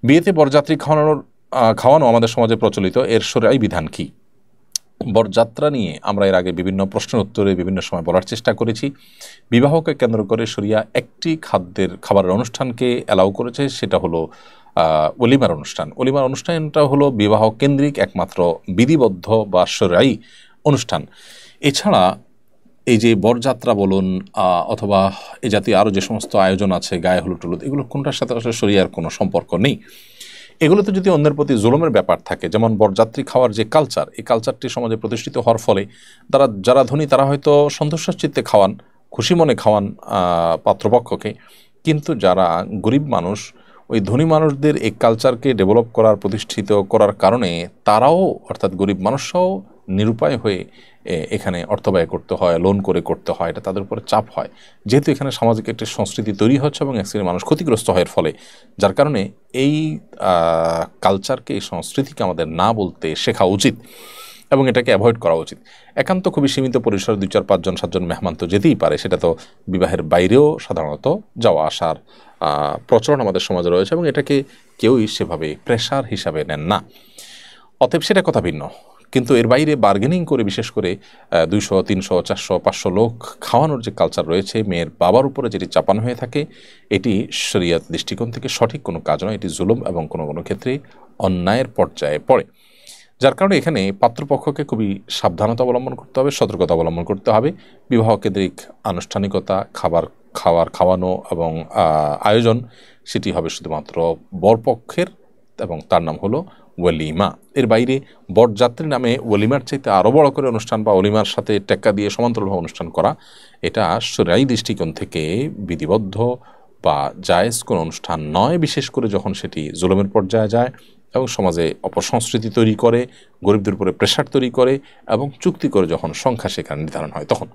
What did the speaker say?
বিয়েতে বরযাত্রী খাওয়ানো আমাদের সমাজে প্রচলিত, এর শরীআই বিধান কি? বরযাত্রা নিয়ে আমরা এর আগে বিভিন্ন প্রশ্নের উত্তরে বিভিন্ন সময় বলার চেষ্টা করেছি। বিবাহকে কেন্দ্র করে শরিয়া একটি খাবারের অনুষ্ঠানকে অ্যালাউ করেছে, সেটা হলো ওলিমার অনুষ্ঠান। ওলিমার অনুষ্ঠানটা হলো বিবাহ কেন্দ্রিক একমাত্র বিধিবদ্ধ বা শরীআই অনুষ্ঠান। এছাড়া এই যে বরযাত্রা বলুন অথবা এ জাতীয় আরও যে সমস্ত আয়োজন আছে, গায়ে হলুদ টলুদ, এগুলো কোনটার সাথে আসলে শরিয়ার কোনো সম্পর্ক নেই। এগুলোতে যদি অন্যের প্রতি জুলুমের ব্যাপার থাকে, যেমন বরযাত্রী খাওয়ার যে কালচার, এই কালচারটি সমাজে প্রতিষ্ঠিত হওয়ার ফলে যারা ধনী তারা হয়তো সন্তুষ্ট চিত্তে খাওয়ান, খুশি মনে খাওয়ান পাত্রপক্ষকে, কিন্তু যারা গরিব মানুষ, ওই ধনী মানুষদের এই কালচারকে ডেভেলপ করার, প্রতিষ্ঠিত করার কারণে তারাও, অর্থাৎ গরিব মানুষরাও নিরুপায় হয়ে এখানে অর্থ ব্যয় করতে হয়, লোন করে করতে হয়, এটা তাদের উপরে চাপ হয়। যেহেতু এখানে সামাজিক একটি সংস্কৃতি তৈরি হচ্ছে এবং এক শ্রেণীর মানুষ ক্ষতিগ্রস্ত হয় এর ফলে, যার কারণে এই কালচারকে, এই সংস্কৃতিকে আমাদের না বলতে শেখা উচিত এবং এটাকে অ্যাভয়েড করা উচিত। একান্ত খুবই সীমিত পরিসরে 2-4-5 জন 7 জন মেহমান তো যেতেই পারে, সেটা তো বিবাহের বাইরেও সাধারণত যাওয়া আসার প্রচলন আমাদের সমাজে রয়েছে এবং এটাকে কেউই সেভাবে প্রেশার হিসাবে নেন না। অতএব সেটা কথা ভিন্ন, কিন্তু এর বাইরে বার্গেনিং করে, বিশেষ করে 200, 300, 400, 500 লোক খাওয়ানোর যে কালচার রয়েছে, মেয়ের বাবার উপরে যেটি চাপানো হয়ে থাকে, এটি শরিয়াত দৃষ্টিকোণ থেকে সঠিক কোনো কাজ নয়। এটি জুলুম এবং কোনো কোনো ক্ষেত্রে অন্যায়ের পর্যায়ে পড়ে। যার কারণে এখানে পাত্রপক্ষকে খুবই সাবধানতা অবলম্বন করতে হবে, সতর্কতা অবলম্বন করতে হবে। বিবাহ কেন্দ্রিক আনুষ্ঠানিকতা, খাওয়ানো এবং আয়োজন, সেটি হবে শুধুমাত্র বরপক্ষের এবং তার নাম হলো ওয়ালিমা। এর বাইরে বরযাত্রী নামে ওয়ালিমার চাইতে আরও বড় করে অনুষ্ঠান বা ওয়ালিমার সাথে টেক্কা দিয়ে সমান্তরালভাবে অনুষ্ঠান করা, এটা শরীআই দৃষ্টিকোণ থেকে বিধিবদ্ধ বা জায়েজ কোনো অনুষ্ঠান নয়, বিশেষ করে যখন সেটি জুলুমের পর্যায়ে যায় এবং সমাজে অপসংস্কৃতি তৈরি করে, গরিবদের উপরে প্রেশার তৈরি করে এবং চুক্তি করে যখন সংখ্যা সেখানে নির্ধারণ হয় তখন।